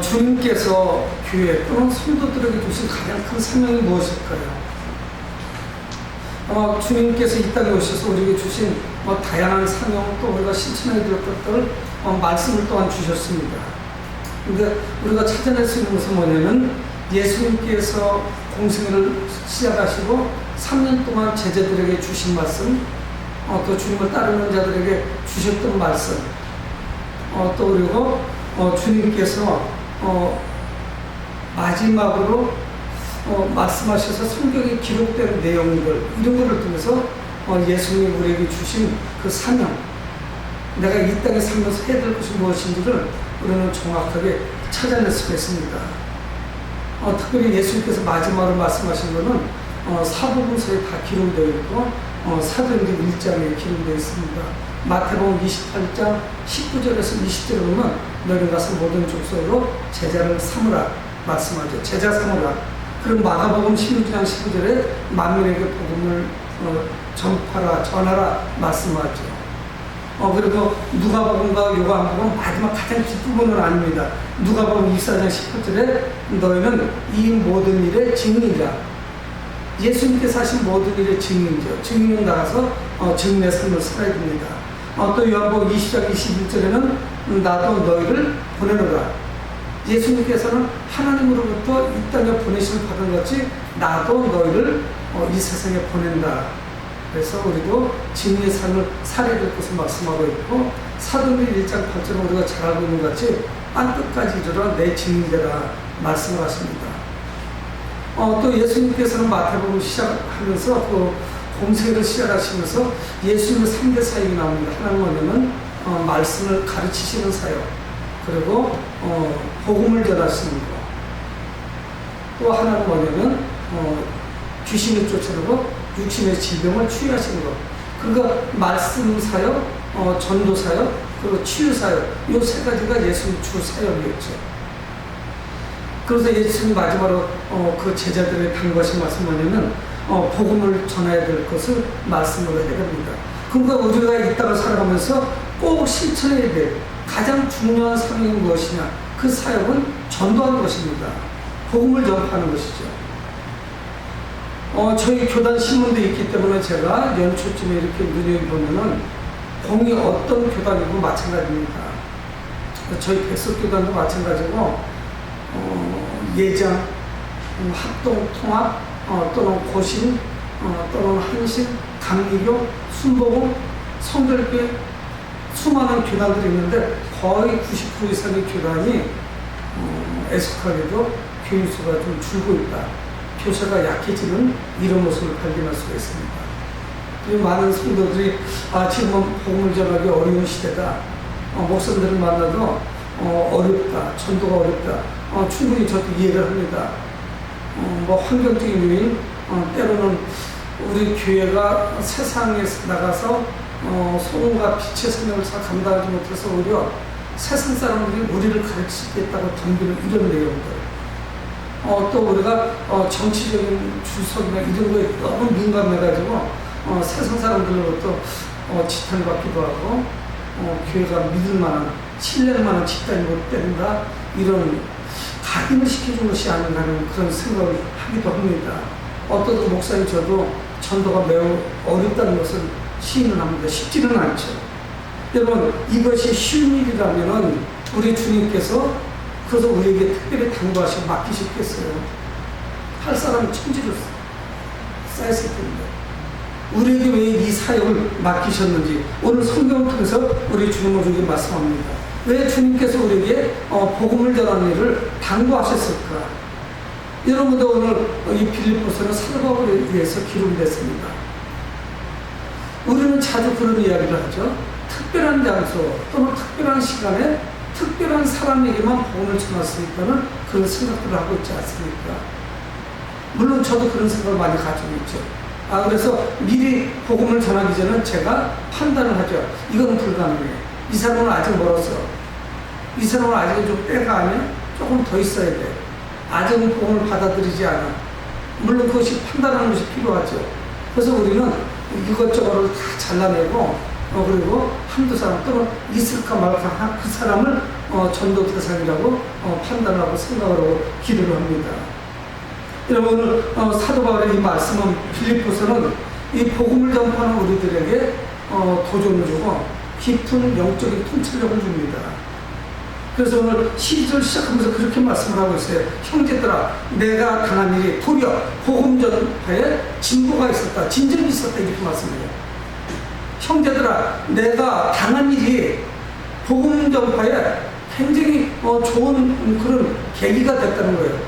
주님께서 교회 또는 성도들에게 주신 가장 큰 사명이 무엇일까요? 주님께서 이 땅에 오셔서 우리에게 주신 다양한 사명, 또 우리가 실천해야 될 것들 말씀을 또한 주셨습니다. 근데 우리가 찾아낼 수 있는 것은 뭐냐면, 예수님께서 공생애를 시작하시고 3년 동안 제자들에게 주신 말씀, 또 주님을 따르는 자들에게 주셨던 말씀, 또 그리고 주님께서 마지막으로 말씀하셔서 성경에 기록된 내용들, 이런 것을 통해서 예수님이 우리에게 주신 그 사명, 내가 이 땅에 살면서 해야 될 것이 무엇인지를 우리는 정확하게 찾아낼 수가 있습니다. 특별히 예수님께서 마지막으로 말씀하신 것은 사복음서에 다 기록이 되어 있고 사도행전 1장에 기록이 되어 있습니다. 마태복음 28장 19절에서 20절에 보면 너희 가서 모든 족속으로 제자를 삼으라 말씀하죠. 제자 삼으라. 그리고 마가복음 16장 19절에 만민에게 복음을 전파라 전하라 말씀하죠. 그리고 누가복음과 요한복음 마지막 가장 뒷부분은 아닙니다. 누가복음 24장 18절에 너희는 이 모든 일의 증인이라. 예수님께서 하신 모든 일의 증인이죠. 증인은 나가서 증인의 삶을 살아야 됩니다. 또 요한복음 20장 21절에는 나도 너희를 보내노라. 예수님께서는 하나님으로부터 이 땅에 보내심을 받은 것이 나도 너희를 이 세상에 보낸다. 그래서 우리도 증인의 삶을 살아야 될 것을 말씀하고 있고, 사도행전 1장 8절은 우리가 잘 알고 있는 것 같이 땅끝까지 이르러 내 증인되라 말씀을 하십니다. 또 예수님께서는 마태복음 시작하면서 그 공생애를 시작하시면서 예수님의 3대 사역이 나옵니다. 하나는 뭐냐면 말씀을 가르치시는 사역, 그리고 복음을 전하시는 것, 또 하나는 뭐냐면 귀신을 쫓아내고 육신의 질병을 치유하시는 것. 그러니까 말씀 사역, 전도 사역, 그리고 치유 사역, 이 세 가지가 예수님 주 사역이었죠. 그래서 예수님 마지막으로 그 제자들에게 단 것이 말씀 뭐냐면 복음을 전해야 될 것을 말씀으로 해야 됩니다. 그러니까 우리가 이 땅을 살아가면서 꼭 실천해야 될 가장 중요한 사명이 무엇이냐? 그 사역은 전도하는 것입니다. 복음을 전파하는 것이죠. 저희 교단 신문도 있기 때문에 제가 연초쯤에 이렇게 눈여겨보면은 공이 어떤 교단이고 마찬가지입니다. 저희 백석교단도 마찬가지고 예장, 합동, 통합, 또는 고신, 또는 한신, 감리교, 순복음, 성결교회, 수많은 교단들이 있는데 거의 90% 이상의 교단이 애석하게도 교인 수가 좀 줄고 있다. 교사가 약해지는 이런 모습을 발견할 수가 있습니다. 그리고 많은 성도들이 지금은 복음을 전하기 어려운 시대다. 목사들을 만나도 어렵다. 전도가 어렵다. 충분히 저도 이해를 합니다. 환경적인 요인, 때로는 우리 교회가 세상에 나가서 소금과 빛의 사명을 잘 감당하지 못해서 오히려 세상 사람들이 우리를 가르치겠다고 덤비는 이런 내용들. 또 우리가 정치적인 주석이나 이런 거에 너무 민감해가지고 세상 사람들로부터 지탄을 받기도 하고 교회가 믿을 만한, 신뢰할 만한 집단이 못 된다, 이런 각인을 시켜준 것이 아닌가 하는 그런 생각을 하기도 합니다. 어떤 목사님 저도 전도가 매우 어렵다는 것을 시인을 합니다. 쉽지는 않죠. 여러분, 이것이 쉬운 일이라면 우리 주님께서 그래서 우리에게 특별히 당부하시고 맡기셨겠어요. 할 사람은 천지로 쌓였을 텐데 우리에게 왜 이 사역을 맡기셨는지 오늘 성경을 통해서 우리 주님은 우리에게 말씀합니다. 왜 주님께서 우리에게 복음을 전하는 일을 당부하셨을까? 여러분도 오늘 이 빌립보서는 사도바울에 의해서 기록이 됐습니다. 우리는 자주 그런 이야기를 하죠. 특별한 장소 또는 특별한 시간에 특별한 사람에게만 복음을 전할 수 있다는 그런 생각들을 하고 있지 않습니까? 물론 저도 그런 생각을 많이 가지고 있죠. 그래서 미리 복음을 전하기 전에 제가 판단을 하죠. 이건 불가능해. 이 사람은 아직 멀었어. 이 사람은 아직은 좀 때가 아니야? 조금 더 있어야 돼. 아직은 복음을 받아들이지 않아. 물론 그것이 판단하는 것이 필요하죠. 그래서 우리는 이것저것을 다 잘라내고 그리고 한두 사람 또는 있을까 말까 그 사람을 전도 대상이라고 판단하고 생각하고 기도를 합니다. 여러분 오늘 사도 바울의 이 말씀은 빌립보서는 이 복음을 전파하는 우리들에게 도전을 주고 깊은 영적인 통찰력을 줍니다. 그래서 오늘 12절 시작하면서 그렇게 말씀을 하고 있어요. 형제들아 내가 당한 일이 도리어 복음 전파에 진보가 있었다, 진전이 있었다, 이렇게 말씀해요. 형제들아 내가 당한 일이 복음 전파에 굉장히 좋은 그런 계기가 됐다는 거예요.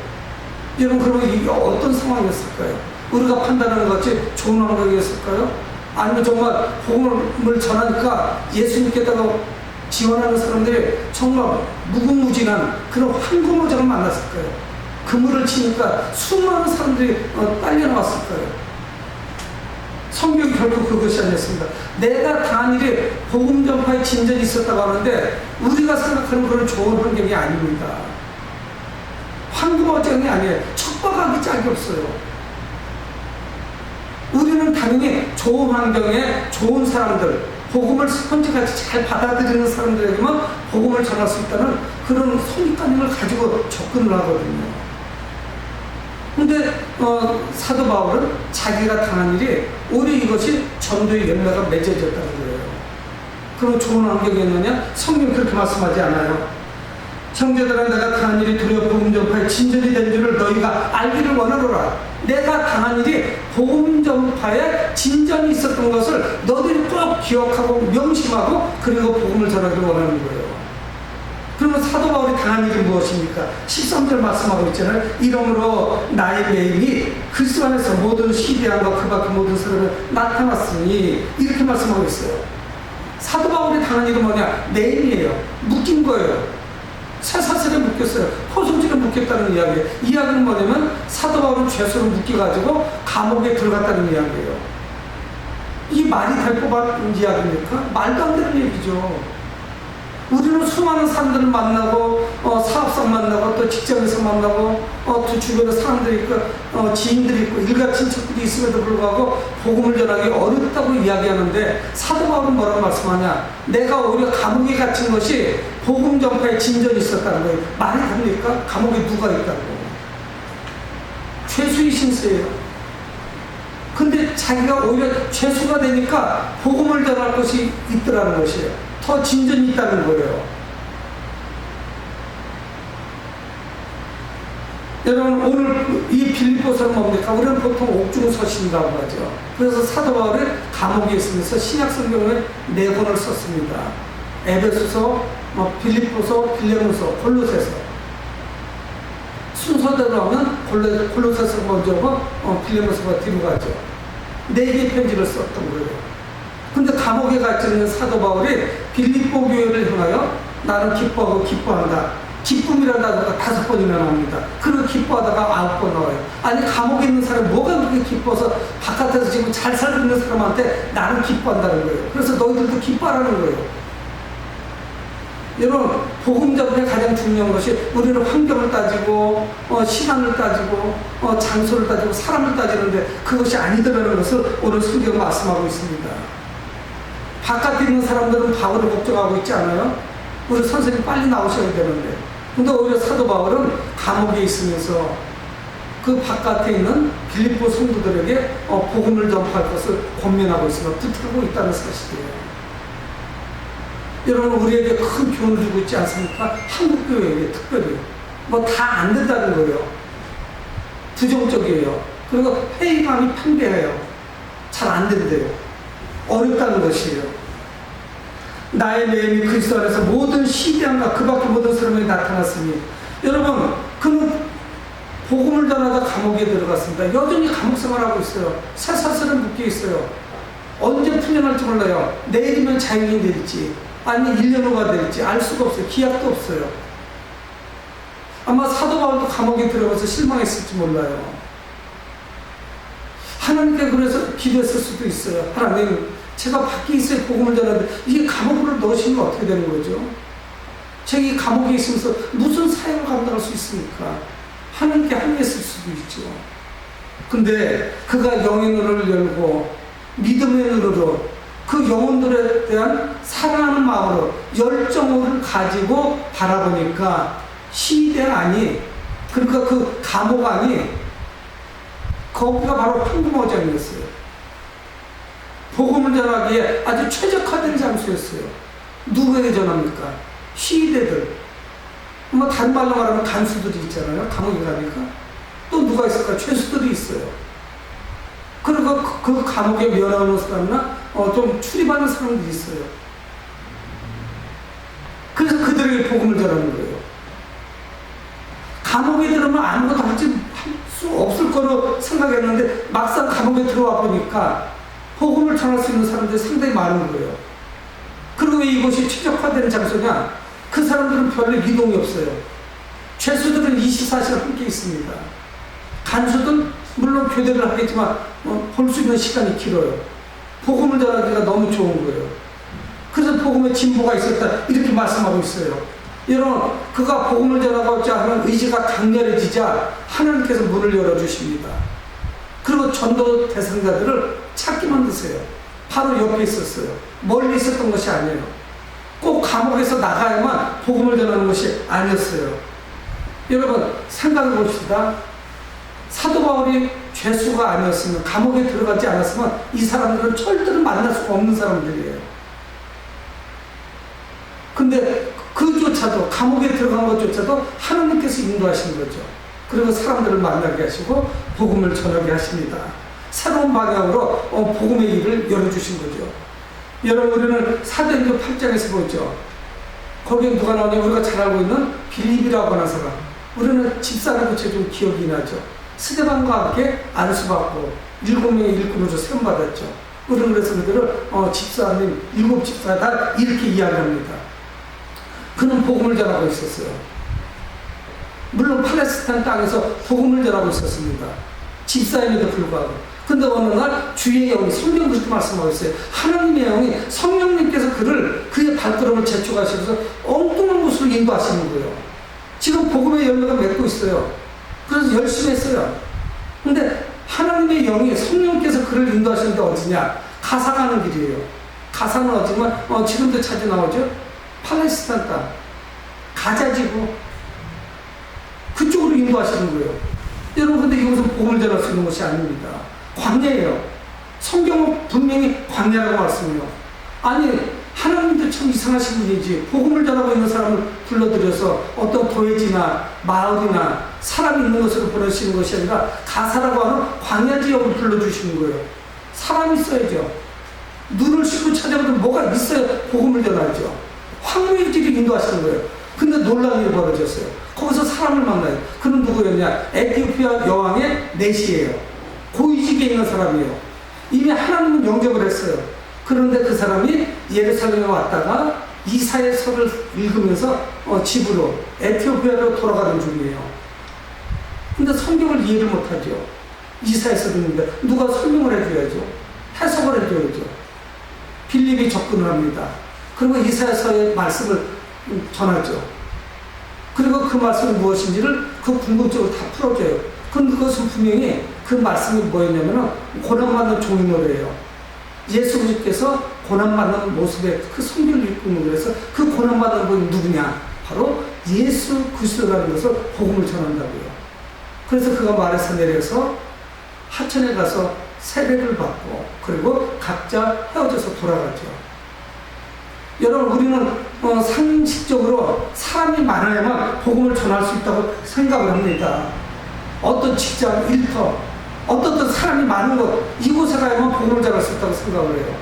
여러분 그러면 이게 어떤 상황이었을까요? 우리가 판단하는 것 같이 좋은 환경이었을까요? 아니면 정말 복음을 전하니까 예수님께다가 지원하는 사람들이 정말 무궁무진한 그런 황금어장을 만났을까요? 그물을 치니까 수많은 사람들이 딸려 나왔을까요? 성경이 결국 그것이 아니었습니다. 내가 당한 일이 복음 전파에 진전이 있었다고 하는데 우리가 생각하는 그런 좋은 환경이 아닙니다. 황금어장이 아니에요. 척박하기 짝이 없어요. 우리는 당연히 좋은 환경에 좋은 사람들, 복음을 스펀지같이 잘 받아들이는 사람들에게만 복음을 전할 수 있다는 그런 선입관을 가지고 접근을 하거든요. 근데 사도 바울은 자기가 당한 일이 오히려 이것이 전도의 열매가 맺어졌다는 거예요. 그럼 좋은 환경이었느냐? 성경이 그렇게 말씀하지 않아요. 형제들아 내가 당한 일이 도리어 복음 전파에 진전이 된 줄을 너희가 알기를 원하노라. 내가 당한 일이 복음 전파에 진전이 있었던 것을 너희들이 꼭 기억하고 명심하고 그리고 복음을 전하기를 원하는 거예요. 그러면 사도 바울이 당한 일이 무엇입니까? 13절 말씀하고 있잖아요. 이러므로 나의 매임이 그리스도 안에서 모든 시대함과 그 밖의 모든 사람에 나타났으니 이렇게 말씀하고 있어요. 사도 바울이 당한 일은 뭐냐? 매임이에요. 묶인 거예요. 쇠사슬에 묶였어요. 포승줄에 묶였다는 이야기예요. 이야기는 뭐냐면 사도 바울은 죄수로 묶여가지고 감옥에 들어갔다는 이야기예요. 이게 말이 될 법한 이야기입니까? 말도 안 되는 얘기죠. 우리는 수많은 사람들을 만나고 사업상 만나고 또 직장에서 만나고 또 주변에 사람들이 있고 지인들이 있고 일가 친척들이 있음에도 불구하고 복음을 전하기 어렵다고 이야기하는데 사도 바울은 뭐라고 말씀하냐? 내가 오히려 감옥에 갇힌 것이 복음 전파에 진전이 있었다는 거예요. 말이 됩니까? 감옥에 누가 있다고? 죄수의 신세예요. 근데 자기가 오히려 죄수가 되니까 복음을 전할 것이 있더라는 것이에요. 더 진전이 있다는 거예요. 여러분 오늘 이 빌립보서는 뭡니까? 우리는 보통 옥중서신이라고 하죠. 그래서 사도 바울이 감옥에 있으면서 신약 성경을 4권을 썼습니다. 에베소서, 빌립보서, 빌레몬서, 골로새서. 순서대로 하면 골로새서가 먼저고 빌레몬서가 뒤로 가죠. 4개의 편지를 썼던 거예요. 근데 감옥에 갇혀 있는 사도 바울이 빌립보 교회를 향하여 나는 기뻐하고 기뻐한다. 기쁨이라는 단어가 5번이나 나옵니다. 그리고 기뻐하다가 9번 나와요. 아니 감옥에 있는 사람이 뭐가 그렇게 기뻐서 바깥에서 지금 잘 살고 있는 사람한테 나는 기뻐한다는 거예요. 그래서 너희들도 기뻐하라는 거예요. 여러분 복음 전파에 가장 중요한 것이 우리는 환경을 따지고 시간을 따지고 장소를 따지고 사람을 따지는데 그것이 아니더라는 것을 오늘 성경은 말씀하고 있습니다. 바깥에 있는 사람들은 바울을 걱정하고 있지 않아요? 우리 선생님 빨리 나오셔야 되는데. 근데 오히려 사도 바울은 감옥에 있으면서 그 바깥에 있는 빌립보 성도들에게 복음을 전파할 것을 권면하고 있으며 부탁하고 있다는 사실이에요. 여러분 우리에게 큰 교훈을 주고 있지 않습니까? 한국 교회에게 특별히 뭐 다 안 된다는 거예요. 부정적이에요. 그리고 회의감이 팽배해요. 잘 안 된대요. 어렵다는 것이에요. 나의 매임이 그리스도 안에서 모든 시대함과 그 밖의 모든 사람이 나타났으니 여러분 그는 복음을 전하다 감옥에 들어갔습니다. 여전히 감옥 생활하고 있어요. 쇠사슬은 묶여 있어요. 언제 풀려날지 몰라요. 내일이면 자유인이 될지 아니 1년 후가 될지 알 수가 없어요. 기약도 없어요. 아마 사도 바울도 감옥에 들어가서 실망했을지 몰라요. 하나님께 그래서 기도했을 수도 있어요. 하나님 제가 밖에 있어야 복음을 전하는데 이게 감옥으로 넣으시면 어떻게 되는 거죠? 제가 이 감옥에 있으면서 무슨 사역을 감당할 수 있습니까? 하나님께 항의했을 수도 있죠. 근데 그가 영의 눈을 열고 믿음의 눈으로 그 영혼들에 대한 사랑하는 마음으로 열정을 가지고 바라보니까 시대안이, 그러니까 그 감옥 안이 거기가 바로 황금어장이었어요. 복음을 전하기에 아주 최적화된 장소였어요. 누구에게 전합니까? 시대들. 뭐 다른 말로 말하면 간수들이 있잖아요. 감옥에 가니까. 또 누가 있을까? 죄수들이 있어요. 그리고 그 감옥에 면허하는 사람이나 좀 출입하는 사람들이 있어요. 그래서 그들에게 복음을 전하는 거예요. 감옥에 들어오면 아무것도 할 수 없을 거로 생각했는데 막상 감옥에 들어와 보니까 복음을 전할 수 있는 사람들이 상당히 많은 거예요. 그리고 왜 이곳이 최적화된 장소냐? 그 사람들은 별로 이동이 없어요. 죄수들은 24시간 함께 있습니다. 간수들 물론 교대를 하겠지만 볼 수 있는 시간이 길어요. 복음을 전하기가 너무 좋은 거예요. 그래서 복음에 진보가 있었다 이렇게 말씀하고 있어요. 여러분, 그가 복음을 전하고자 하는 의지가 강렬해지자 하나님께서 문을 열어주십니다. 그리고 전도 대상자들을 찾게 만드세요. 바로 옆에 있었어요. 멀리 있었던 것이 아니에요. 꼭 감옥에서 나가야만 복음을 전하는 것이 아니었어요. 여러분, 생각해 봅시다. 사도 바울이 죄수가 아니었으면, 감옥에 들어가지 않았으면 이 사람들은 절대로 만날 수가 없는 사람들이에요. 근데 그조차도, 감옥에 들어간 것조차도 하나님께서 인도하신 거죠. 그리고 사람들을 만나게 하시고 복음을 전하게 하십니다. 새로운 방향으로 복음의 길을 열어주신 거죠. 여러분, 우리는 사도행전 8장에서 보죠. 거기에 누가 나오냐? 우리가 잘 알고 있는 빌립이라고 하는 사람. 우리는 집사라고 좀 기억이 나죠. 스데반과 함께 안수받고 7명의 일꾼으로 세움받았죠. 우리는 그래서 그들을 집사님, 7 집사다 이렇게 이야기합니다. 그는 복음을 전하고 있었어요. 물론 팔레스타인 땅에서 복음을 전하고 있었습니다. 집사임에도 불구하고. 근데 어느 날 주의 영이, 성경 그렇게 말씀하고 있어요. 하나님의 영이, 성령님께서 그의 발걸음을 재촉하셔서 엉뚱한 곳으로 인도하시는 거예요. 지금 복음의 열매가 맺고 있어요. 그래서 열심히 했어요. 근데 하나님의 영이, 성령께서 그를 인도하시는데 어디냐? 가사 가는 길이에요. 가사는 어디지만 지금도 자주 나오죠. 팔레스타인 땅, 가자지구, 그쪽으로 인도하시는 거예요. 여러분, 근데 이것은 복음을 전할 수 있는 것이 아닙니다. 광야예요. 성경은 분명히 광야라고 말씀해요. 아니, 하나님도 참 이상하신 분이지. 복음을 전하고 있는 사람을 불러들여서 어떤 도회지나 마을이나 사람이 있는 곳으로 보내시는 것이 아니라 가사라고 하는 광야 지역을 불러주시는 거예요. 사람이 있어야죠. 눈을 씻고 찾아보면 뭐가 있어야 복음을 전하죠. 황무의 길을 인도하시는 거예요. 근데 놀라운 일이 벌어졌어요. 거기서 사람을 만나요. 그는 누구였냐? 에티오피아 여왕의 내시예요. 고위직에 있는 사람이에요. 이미 하나님은 영접을 했어요. 그런데 그 사람이 예루살렘에 왔다가 이사의 서를 읽으면서 집으로, 에티오피아로 돌아가는 중이에요. 근데 성경을 이해를 못하죠. 이사의 서를 읽는데 누가 설명을 해줘야죠. 해석을 해줘야죠. 빌립이 접근을 합니다. 그리고 이사야서의 말씀을 전하죠. 그리고 그 말씀이 무엇인지를 그 궁극적으로 다 풀어줘요. 그런데 그것은 분명히 그 말씀이 뭐였냐면 고난받는 종이 노래예요. 예수 그리스도께서 고난받는 모습에 그 성경을 읽고 그래서 그 고난받는 분이 누구냐? 바로 예수 그리스도라는 것을 복음을 전한다고요. 그래서 그가 말에서 내려서 하천에 가서 세례를 받고 그리고 각자 헤어져서 돌아가죠. 여러분, 우리는 상식적으로 사람이 많아야만 복음을 전할 수 있다고 생각을 합니다. 어떤 직장, 일터, 어떤 사람이 많은 곳, 이곳에 가야만 복음을 전할 수 있다고 생각을 해요.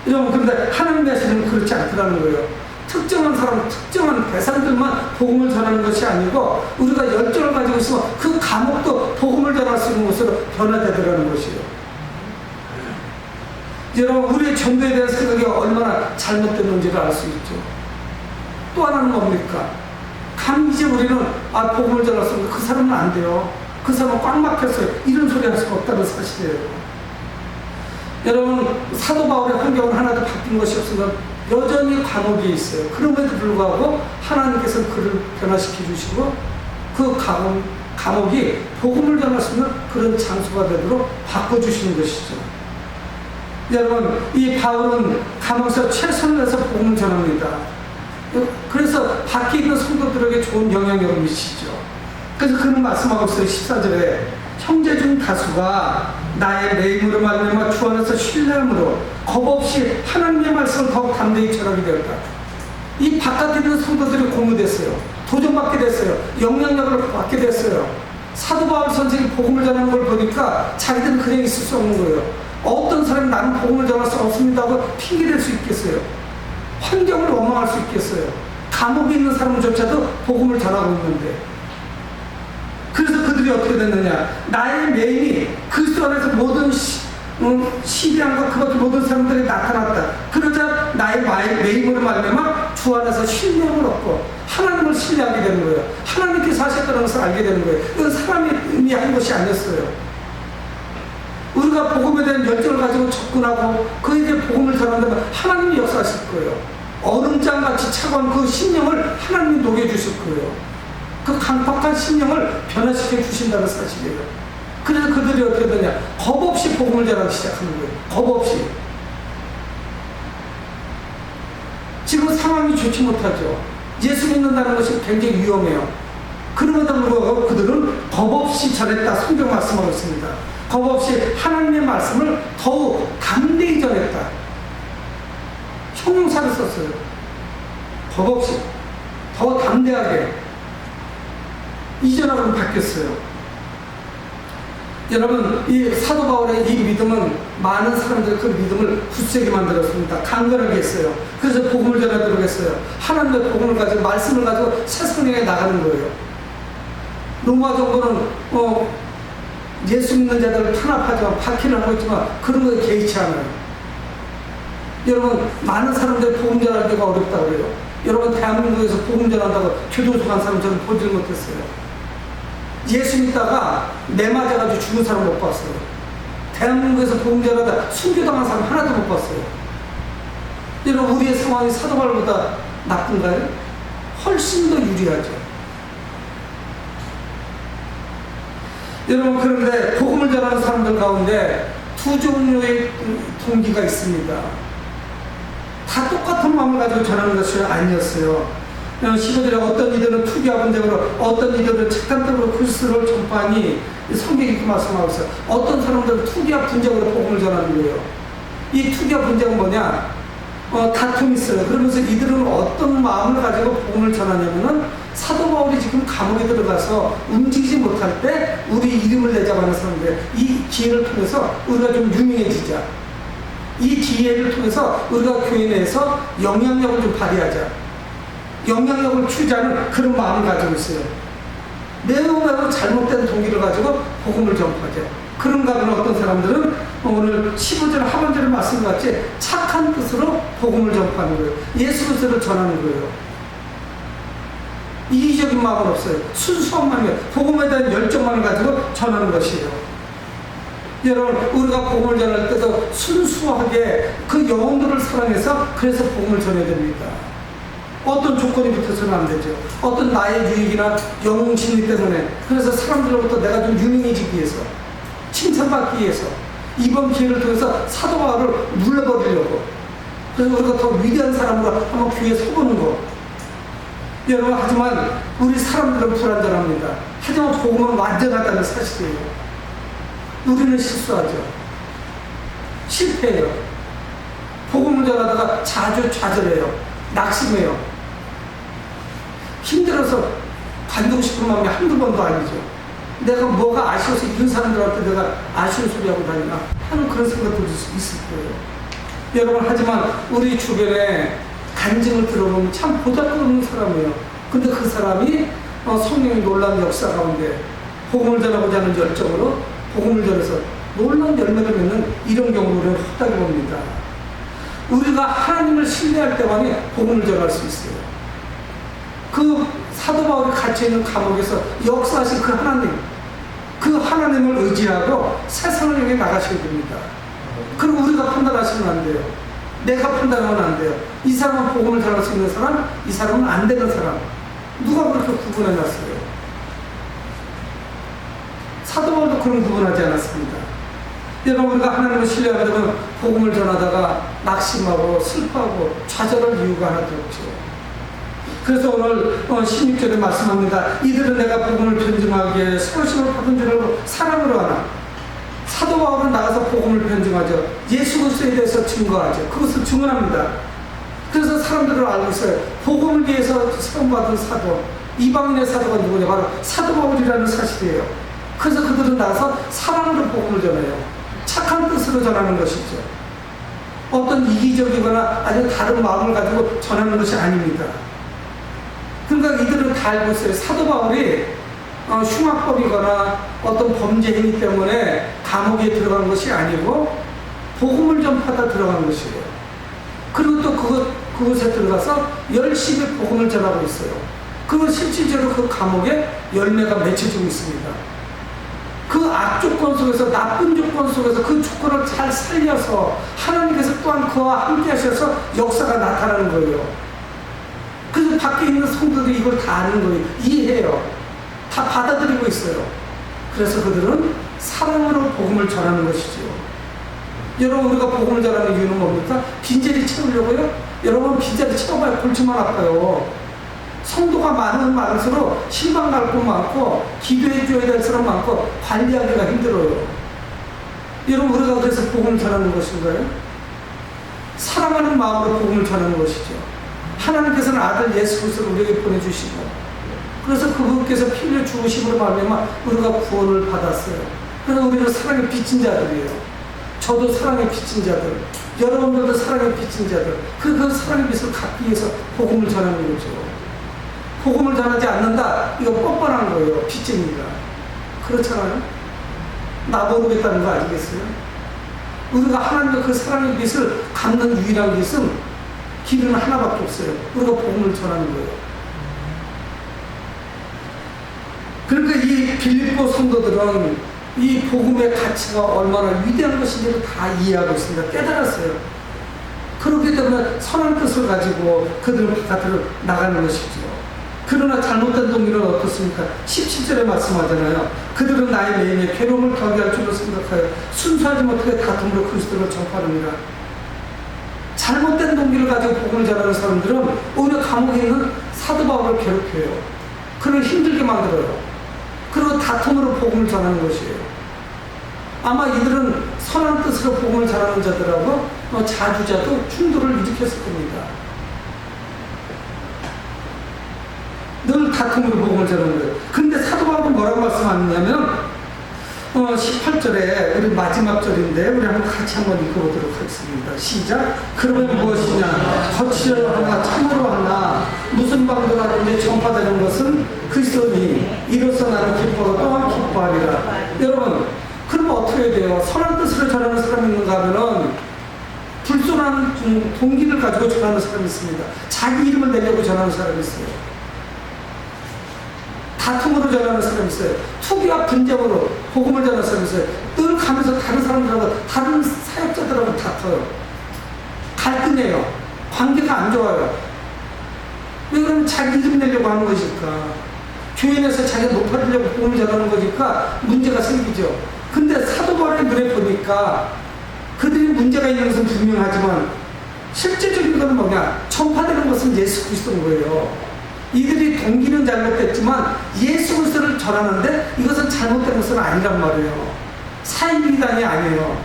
여러분, 그런데 하나님의 하시는 그렇지 않더라는 거예요. 특정한 사람, 특정한 대상들만 복음을 전하는 것이 아니고 우리가 열정을 가지고 있으면 그 감옥도 복음을 전할 수 있는 곳으로 변화되더라는 것이에요. 여러분, 우리의 전도에 대한 생각이 얼마나 잘못됐는지를 알 수 있죠. 또 하나는 뭡니까? 감 이제 우리는 복음을 전했으면 그 사람은 안 돼요. 그 사람은 꽉 막혔어요. 이런 소리 할 수가 없다는 사실이에요. 여러분, 사도 바울의 환경은 하나도 바뀐 것이 없으면 여전히 감옥에 있어요. 그럼에도 불구하고 하나님께서 그를 변화시켜 주시고 그 감옥이 복음을 전할 수 있는 그런 장소가 되도록 바꿔주시는 것이죠. 여러분, 이 바울은 감옥에서 최선을 다해서 복음을 전합니다. 그래서 밖에 있는 성도들에게 좋은 영향력을 미치죠. 그래서 그는 말씀하고 있어요. 14절에 형제 중 다수가 나의 매임으로 말미암아 주 안에서 신뢰함으로 겁없이 하나님의 말씀을 더욱 담대히 전하게 되었다. 이 바깥에 있는 성도들이 공유됐어요. 도전받게 됐어요. 영향력을 받게 됐어요. 사도 바울 선생이 복음을 전하는 걸 보니까 자기들은 그냥 있을 수 없는 거예요. 어떤 사람이 나는 복음을 전할 수 없습니다 하고 핑계댈 수 있겠어요. 환경을 원망할 수 있겠어요. 감옥에 있는 사람조차도 복음을 전하고 있는데, 그래서 그들이 어떻게 됐느냐, 나의 매임이 그리스도 안에서 모든 시비안과 그 밖에 모든 사람들이 나타났다. 그러자 나의 매임으로 말미암아 주 안에서 신령을 얻고 하나님을 신뢰하게 되는 거예요. 하나님께서 하셨다는 것을 알게 되는 거예요. 이건 사람이 한 것이 아니었어요. 우리가 복음에 대한 열정을 가지고 접근하고 그에게 복음을 전한다면 하나님이 역사하실 거예요. 얼음장같이 차가운 그 심령을 하나님이 녹여주실 거예요. 그 강팍한 심령을 변화시켜 주신다는 사실이에요. 그래서 그들이 어떻게 되냐, 겁없이 복음을 전하기 시작하는 거예요. 겁없이. 지금 상황이 좋지 못하죠. 예수 믿는다는 것이 굉장히 위험해요. 그럼에도 불구하고 그들은 겁없이 전했다. 성경 말씀하고 있습니다. 겁없이 하나님의 말씀을 더욱 담대히 전했다. 형용사를 썼어요. 겁없이 더 담대하게. 이전하고는 바뀌었어요. 여러분, 이 사도 바울의 이 믿음은 많은 사람들의 그 믿음을 굳세게 만들었습니다. 강건하게 했어요. 그래서 복음을 전하도록 했어요. 하나님의 복음을 가지고, 말씀을 가지고 세상에 나가는 거예요. 로마 정부는 예수 믿는 자들을 탄압하지만, 박해를 하고 있지만 그런 거에 개의치 않아요. 여러분, 많은 사람들이 복음 전하기가 어렵다고 그래요. 여러분, 대한민국에서 복음 전한다고 교도소 간 사람 저는 보질 못했어요. 예수 믿다가 매 맞아가지고 죽은 사람 못 봤어요. 대한민국에서 복음 전하다 순교당한 사람 하나도 못 봤어요. 여러분, 우리의 상황이 사도 바울보다 나쁜가요? 훨씬 더 유리하죠. 여러분, 그런데 복음을 전하는 사람들 가운데 두 종류의 동기가 있습니다. 다 똑같은 마음을 가지고 전하는 것이 아니었어요. 15절에 어떤 이들은 투기와 분쟁으로, 어떤 이들은 착한 뜻으로 그리스도를 전파하니, 성경이 이렇게 말씀하고 있어요. 어떤 사람들은 투기와 분쟁으로 복음을 전하는 거예요. 이 투기와 분쟁은 뭐냐? 다툼이 있어요. 그러면서 이들은 어떤 마음을 가지고 복음을 전하냐면은, 사도 바울이 지금 감옥에 들어가서 움직이지 못할 때 우리 이름을 내자고 하는 사람들, 이 기회를 통해서 우리가 좀 유명해지자. 이 기회를 통해서 우리가 교회 내에서 영향력을 좀 발휘하자. 영향력을 취하는 그런 마음을 가지고 있어요. 매우 잘못된 동기를 가지고 복음을 전파하죠. 그런가 하면 어떤 사람들은 오늘 15절 하반절의 말씀같이 착한 뜻으로 복음을 전파하는 거예요. 예수 그리스도를 전하는 거예요. 이기적인 마음은 없어요. 순수한 마음이에요. 복음에 대한 열정만을 가지고 전하는 것이에요. 여러분, 우리가 복음을 전할 때도 순수하게 그 영혼들을 사랑해서 그래서 복음을 전해야 됩니다. 어떤 조건이 붙어서는 안 되죠. 어떤 나의 유익이나 영웅 심리 때문에, 그래서 사람들로부터 내가 좀 유명해지기 위해서, 칭찬받기 위해서 이번 기회를 통해서 사도 바울을 물러버리려고, 그래서 우리가 더 위대한 사람으로 한번 교회에 서보는 거. 여러분, 하지만 우리 사람들은 불완전합니다. 하지만 복음은 완전하다는 사실이에요. 우리는 실수하죠. 실패해요. 복음을 전하다가 자주 좌절해요. 낙심해요. 힘들어서 관두고 싶은 마음이 한두 번도 아니죠. 내가 뭐가 아쉬워서 이런 사람들한테 내가 아쉬운 소리 하고 다니나 하는 그런 생각도 있을 거예요. 여러분, 하지만 우리 주변에 간증을 들어보면 참 보잘것없는 사람이에요. 근데 그 사람이 성령의 놀라운 역사 가운데 복음을 전하고자 하는 열정으로 복음을 전해서 놀라운 열매를 맺는 이런 경우를 우리는 허다게 봅니다. 우리가 하나님을 신뢰할 때만이 복음을 전할 수 있어요. 그 사도 바울이 갇혀있는 감옥에서 역사하신 그 하나님을 의지하고 세상을 향해 나가셔야 됩니다. 그럼 우리가 판단하시면 안 돼요. 내가 판단하면 안 돼요. 이 사람은 복음을 전할 수 있는 사람, 이 사람은 안 되는 사람. 누가 그렇게 구분해놨어요? 사도 바울도 그런 구분하지 않았습니다. 여러분, 우리가 하나님을 신뢰하면 복음을 전하다가 낙심하고 슬퍼하고 좌절할 이유가 하나도 없죠. 그래서 오늘 16절에 말씀합니다. 이들은 내가 복음을 변증하기 위해 서신을 받은 줄 알고 사랑으로 하나. 사도 바울은 나가서 복음을 변증하죠. 예수 그리스도에 대해서 증거하죠. 그것을 증언합니다. 그래서 사람들을 알고 있어요. 복음을 위해서 사용받은 사도, 이방인의 사도가 누구냐? 바로 사도 바울이라는 사실이에요. 그래서 그들은 나가서 사랑으로 복음을 전해요. 착한 뜻으로 전하는 것이죠. 어떤 이기적이거나 아주 다른 마음을 가지고 전하는 것이 아닙니다. 그러니까 이들은 다 알고 있어요. 사도 바울이 흉악범이거나 어떤 범죄 행위 때문에 감옥에 들어간 것이 아니고 복음을 전파하다 들어간 것이에요. 그리고 또 그곳에 들어가서 열심히 복음을 전하고 있어요. 그리고 실질적으로 그 감옥에 열매가 맺혀지고 있습니다. 그 악조건 속에서, 나쁜 조건 속에서 그 조건을 잘 살려서 하나님께서 또한 그와 함께 하셔서 역사가 나타나는 거예요. 그래서 밖에 있는 성도들이 이걸 다 아는 거예요. 이해해요. 다 받아들이고 있어요. 그래서 그들은 사랑으로 복음을 전하는 것이죠. 여러분, 우리가 복음을 전하는 이유는 뭡니까? 빈자리 채우려고요? 여러분, 빈자리 채워봐야 골치만 아파요. 성도가 많을수록 실망 갈 것 많고 기도해 줘야 될 사람 많고 관리하기가 힘들어요. 여러분, 우리가 그래서 복음을 전하는 것인가요? 사랑하는 마음으로 복음을 전하는 것이죠. 하나님께서는 아들 예수 그리스도를 우리에게 보내주시고, 그래서 그분께서 피 흘려 죽으심으로 말미암아 우리가 구원을 받았어요. 그래서 우리는 사랑에 빚진 자들이에요. 저도 사랑에 빚진 자들, 여러분들도 사랑에 빚진 자들, 그 사랑의 빚을 갚기 위해서 복음을 전하는 거죠. 복음을 전하지 않는다, 이거 뻔뻔한 거예요. 빚쟁이가. 그렇잖아요. 나 모르겠다는 거 아니겠어요? 우리가 하나님의 그 사랑의 빚을 갚는 유일한 빚은 길은 하나밖에 없어요. 우리가 복음을 전하는 거예요. 그러니까 이 빌립보 성도들은 이 복음의 가치가 얼마나 위대한 것인지를 다 이해하고 있습니다. 깨달았어요. 그렇기 때문에 선한 뜻을 가지고 그들은 바깥으로 나가는 것이죠. 그러나 잘못된 동기는 어떻습니까? 17절에 말씀하잖아요. 그들은 나의 매임에 괴로움을 경계할 줄로 생각하여 순수하지 못하게 다툼으로 그리스도를 전파합니다. 잘못된 동기를 가지고 복음을 전하는 사람들은 오히려 감옥에 있는 사도 바울을 괴롭혀요. 그를 힘들게 만들어요. 그리고 다툼으로 복음을 전하는 것이에요. 아마 이들은 선한 뜻으로 복음을 전하는 자들하고 자주자도 충돌을 일으켰을 겁니다. 늘 다툼으로 복음을 전하는 거예요. 근데 사도 바울은 뭐라고 말씀하느냐면 18절에 우리 마지막 절인데 우리 한번 같이 한번 읽어보도록 하겠습니다. 시작. 그러면 무엇이냐? 거치려 하나 참으로 하나 무슨 방도를 하든지 전파되는 것은 그리스도니 이로써 나는 기뻐도 또한 기뻐하리라. 여러분, 그러면 어떻게 해야 돼요? 선한 뜻으로 전하는 사람이 있는가 하면은 불순한 동기를 가지고 전하는 사람이 있습니다. 자기 이름을 내려고 전하는 사람이 있어요. 다툼으로 전하는 사람이 있어요. 투기와 분쟁으로 복음을 전하는 사람이 있어요. 늘 가면서 다른 사람들하고 다른 사역자들하고 다퉈요. 갈등해요. 관계가 안 좋아요. 왜 그러면 자기 이름 내려고 하는 것일까? 교회 내에서 자기가 높아지려고 복음을 전하는 거니까 문제가 생기죠. 근데 사도 바울의 눈에 보니까 그들이 문제가 있는 것은 분명하지만 실제적인 것은 뭐냐? 전파되는 것은 예수 그리스도인 거예요. 이들이 동기는 잘못됐지만 예수 그리스도를 전하는데 이것은 잘못된 것은 아니란 말이에요. 사이비단이 아니에요.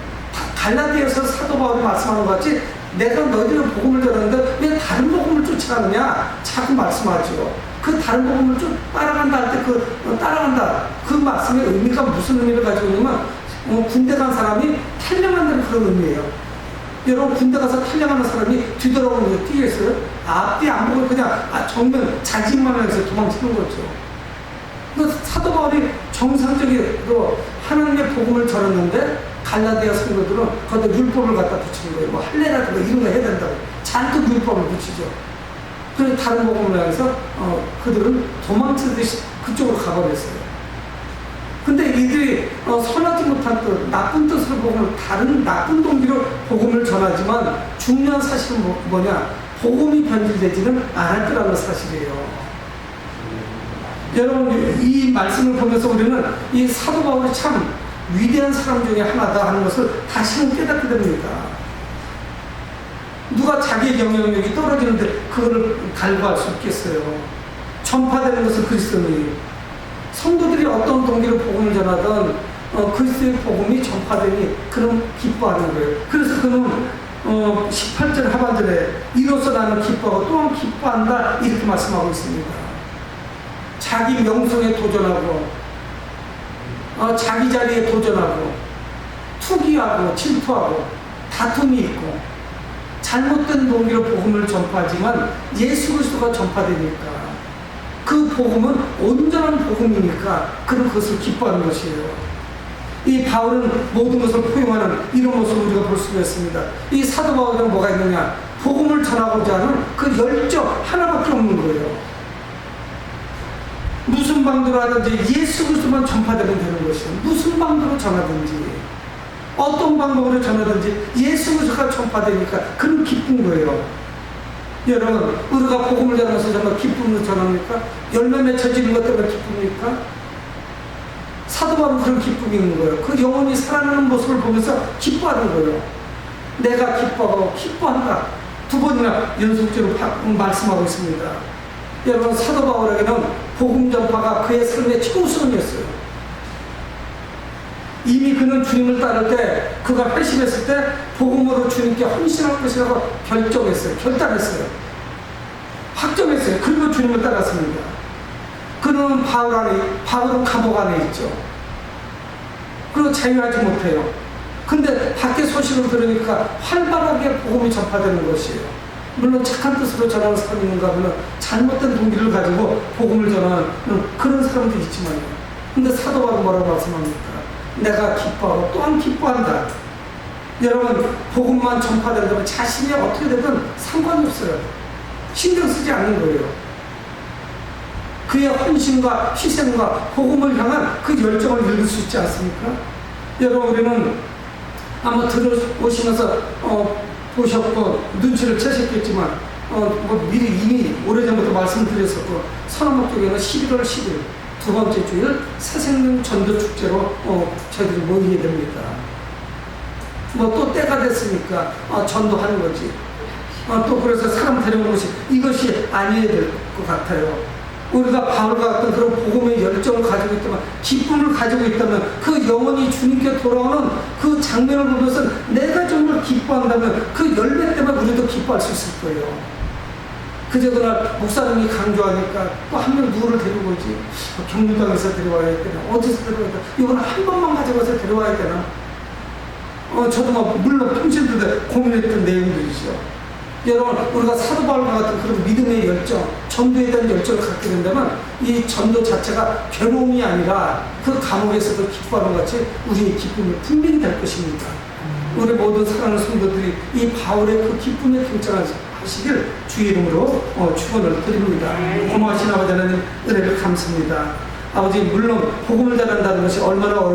갈라디아서 사도 바울이 말씀하는 것 같이 내가 너희들은 복음을 전하는데 왜 다른 복음을 쫓아가느냐 자꾸 말씀하죠. 그 다른 복음을 좀 따라간다 할 때 따라간다 그 말씀의 의미가 무슨 의미를 가지고 있냐면 군대 간 사람이 탈영한다는 그런 의미예요. 여러분, 군대 가서 탈영하는 사람이 뒤돌아보면 뛰겠어요? 앞뒤 안 보고 그냥 정면 자진만 해서 도망치는 거죠. 그 사도 바울이 정상적으로 하나님의 복음을 전했는데 갈라디아 성도들은 거기다 율법을 갖다 붙이는 거예요. 뭐 할례라든가 이런 거 해야 된다고 잔뜩 율법을 붙이죠. 그래서 다른 복음을 향해서 그들은 도망치듯이 그쪽으로 가버렸어요. 근데 이들이 선하지 못한 뜻, 나쁜 뜻으로 복음을 다른 나쁜 동기로 복음을 전하지만 중요한 사실은 뭐냐? 복음이 변질되지는 않을 거라는 사실이에요. 여러분, 이 말씀을 보면서 우리는 이 사도 바울이 참 위대한 사람 중에 하나다 하는 것을 다시는 깨닫게 됩니다. 누가 자기의 영향력이 떨어지는데 그거를 갈구할 수 있겠어요? 전파되는 것은 그리스도인이에요. 성도들이 어떤 동기로 복음을 전하든 그리스도의 복음이 전파되니 그는 기뻐하는 거예요. 그래서 그는 18절 하반절에 이로써 나는 기뻐하고 또한 기뻐한다 이렇게 말씀하고 있습니다. 자기 명성에 도전하고 자기 자리에 도전하고 투기하고 질투하고 다툼이 있고 잘못된 동기로 복음을 전파하지만 예수 그리스도가 전파되니까 그 복음은 온전한 복음이니까 그는 그것을 기뻐하는 것이에요. 이 바울은 모든 것을 포용하는 이런 모습을 우리가 볼 수가 있습니다. 이 사도 바울에는 뭐가 있느냐? 복음을 전하고자 하는 그 열정 하나밖에 없는 거예요. 무슨 방도로 하든지 예수 그리스도만 전파되면 되는 것이에요. 무슨 방도로 전하든지 어떤 방법으로 전하든지 예수 그리스도가 전파되니까 그는 기쁜 거예요. 여러분, 우리가 복음을 전하면서 정말 기쁨으로 전합니까? 열매 맺혀지는 것 때문에 기쁩니까? 사도 바울은 그런 기쁨이 있는 거예요. 그 영혼이 살아나는 모습을 보면서 기뻐하는 거예요. 내가 기뻐하고 기뻐한다. 두 번이나 연속적으로 말씀하고 있습니다. 여러분, 사도 바울에게는 복음 전파가 그의 삶의 최우선이었어요. 이미 그는 주님을 따를 때, 그가 회심했을 때 복음으로 주님께 헌신할 것이라고 결정했어요. 결단했어요. 확정했어요. 그리고 주님을 따랐습니다. 그는 바울은 감옥 안에 있죠. 그리고 자유하지 못해요. 근데 밖에 소식을 들으니까 활발하게 복음이 전파되는 것이에요. 물론 착한 뜻으로 전하는 사람이 있는가 하면 잘못된 동기를 가지고 복음을 전하는 그런 사람도 있지만요. 근데 사도 바울은 뭐라고 말씀합니까? 내가 기뻐하고 또한 기뻐한다. 여러분, 복음만 전파된다면 자신이 어떻게 되든 상관이 없어요. 신경 쓰지 않는 거예요. 그의 헌신과 희생과 복음을 향한 그 열정을 읽을 수 있지 않습니까? 여러분, 우리는 아마 들어오시면서 보셨고 눈치를 채셨겠지만 미리 이미 오래전부터 말씀드렸었고 선언목적에는 11월 10일 두 번째 주일 새생명 전도축제로 저희들이 모이게 됩니다. 또 때가 됐으니까 전도하는 거지. 또 그래서 사람 데려오는 것이 이것이 아니어야 될 것 같아요. 우리가 바울과 같은 그런 복음의 열정을 가지고 있다면, 기쁨을 가지고 있다면, 그 영혼이 주님께 돌아오는 그 장면을 보면서 내가 정말 기뻐한다면 그 열매 때문에 우리도 기뻐할 수 있을 거예요. 그제 그날 목사님이 강조하니까 또 한 명 누구를 데리고 오지? 경북당에서 데려와야 되나? 어디서 데려와야 되나? 이거는 한 번만 가져가서 데려와야 되나? 저도 물론 평신도에 고민했던 내용들이죠. 여러분, 우리가 사도 바울과 같은 그런 믿음의 열정, 전도에 대한 열정을 갖게 된다면 이 전도 자체가 괴로움이 아니라 그 감옥에서도 기뻐하는 것 같이 우리의 기쁨이 분명히 될 것입니다. 우리 모든 사랑하는 성도들이 이 바울의 그 기쁨에 동참하시길 주의 이름으로 축원을 드립니다. 고마우신 아버지 하나님, 은혜를 감사합니다. 아버지, 물론 복음을 전한다는 것이 얼마나 어려운